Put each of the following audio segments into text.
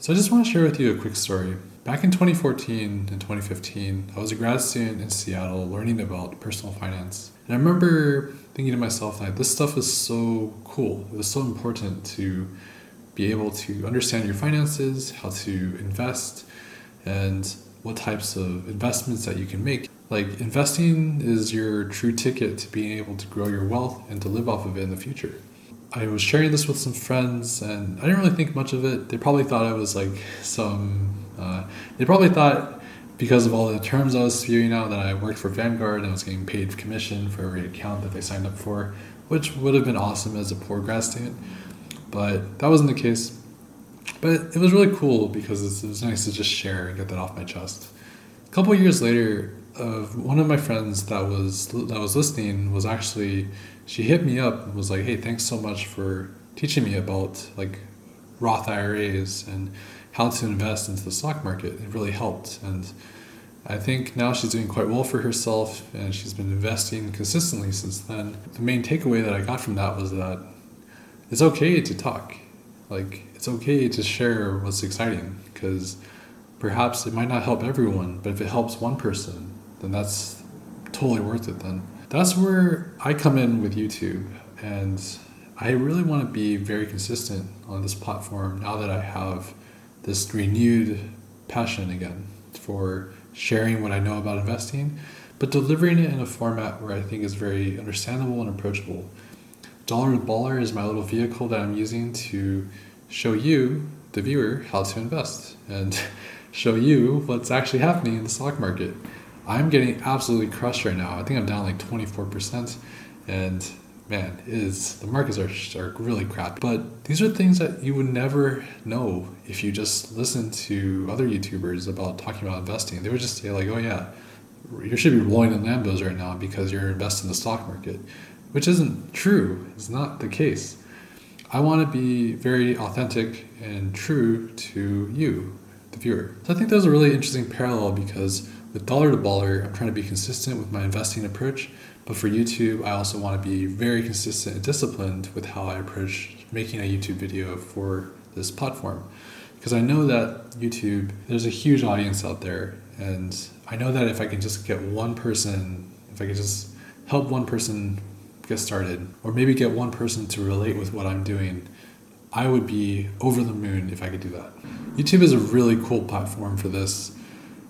So I just want to share with you a quick story. Back in 2014 and 2015, I was a grad student in Seattle learning about personal finance. And I remember thinking to myself, like, this stuff is so cool. It was so important to be able to understand your finances, how to invest, and what types of investments that you can make. Like, investing is your true ticket to being able to grow your wealth and to live off of it in the future. I was sharing this with some friends and I didn't really think much of it. They probably thought I was like they probably thought because of all the terms I was spewing out that I worked for Vanguard and I was getting paid commission for every account that they signed up for, which would have been awesome as a poor grad student. But that wasn't the case. But it was really cool because it was nice to just share and get that off my chest. A couple of years later, one of my friends that was listening was actually, she hit me up and was like, "Hey, thanks so much for teaching me about like Roth IRAs and how to invest into the stock market. It really helped." And I think now she's doing quite well for herself and she's been investing consistently since then. The main takeaway that I got from that was that it's okay to talk. Like, it's okay to share what's exciting because perhaps it might not help everyone, but if it helps one person, then that's totally worth it then. That's where I come in with YouTube, and I really want to be very consistent on this platform now that I have this renewed passion again for sharing what I know about investing, but delivering it in a format where I think is very understandable and approachable. Dollar to Baller is my little vehicle that I'm using to show you, the viewer, how to invest and show you what's actually happening in the stock market. I'm getting absolutely crushed right now. I think I'm down like 24%, and man, the markets are really crappy. But these are things that you would never know if you just listen to other YouTubers about talking about investing. They would just say like, "Oh yeah, you should be rolling in Lambos right now because you're investing in the stock market," which isn't true. It's not the case. I want to be very authentic and true to you, the viewer. So I think there's a really interesting parallel because with Dollar to Baller, I'm trying to be consistent with my investing approach, but for YouTube, I also want to be very consistent and disciplined with how I approach making a YouTube video for this platform. Because I know that YouTube, there's a huge audience out there, and I know that if I can just get one person, if I can just help one person get started, or maybe get one person to relate with what I'm doing, I would be over the moon if I could do that. YouTube is a really cool platform for this,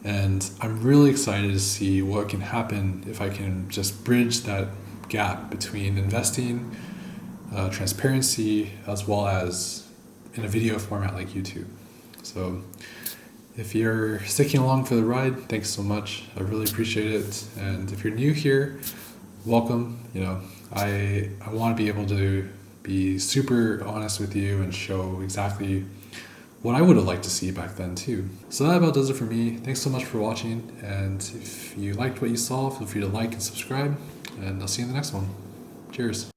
and I'm really excited to see what can happen if I can just bridge that gap between investing, transparency, as well as in a video format like YouTube. So if you're sticking along for the ride, thanks so much. I really appreciate it. And if you're new here, welcome. I want to be able to be super honest with you and show exactly what I would have liked to see back then too. So that about does it for me. Thanks so much for watching, and if you liked what you saw, feel free to like and subscribe, and I'll see you in the next one. Cheers.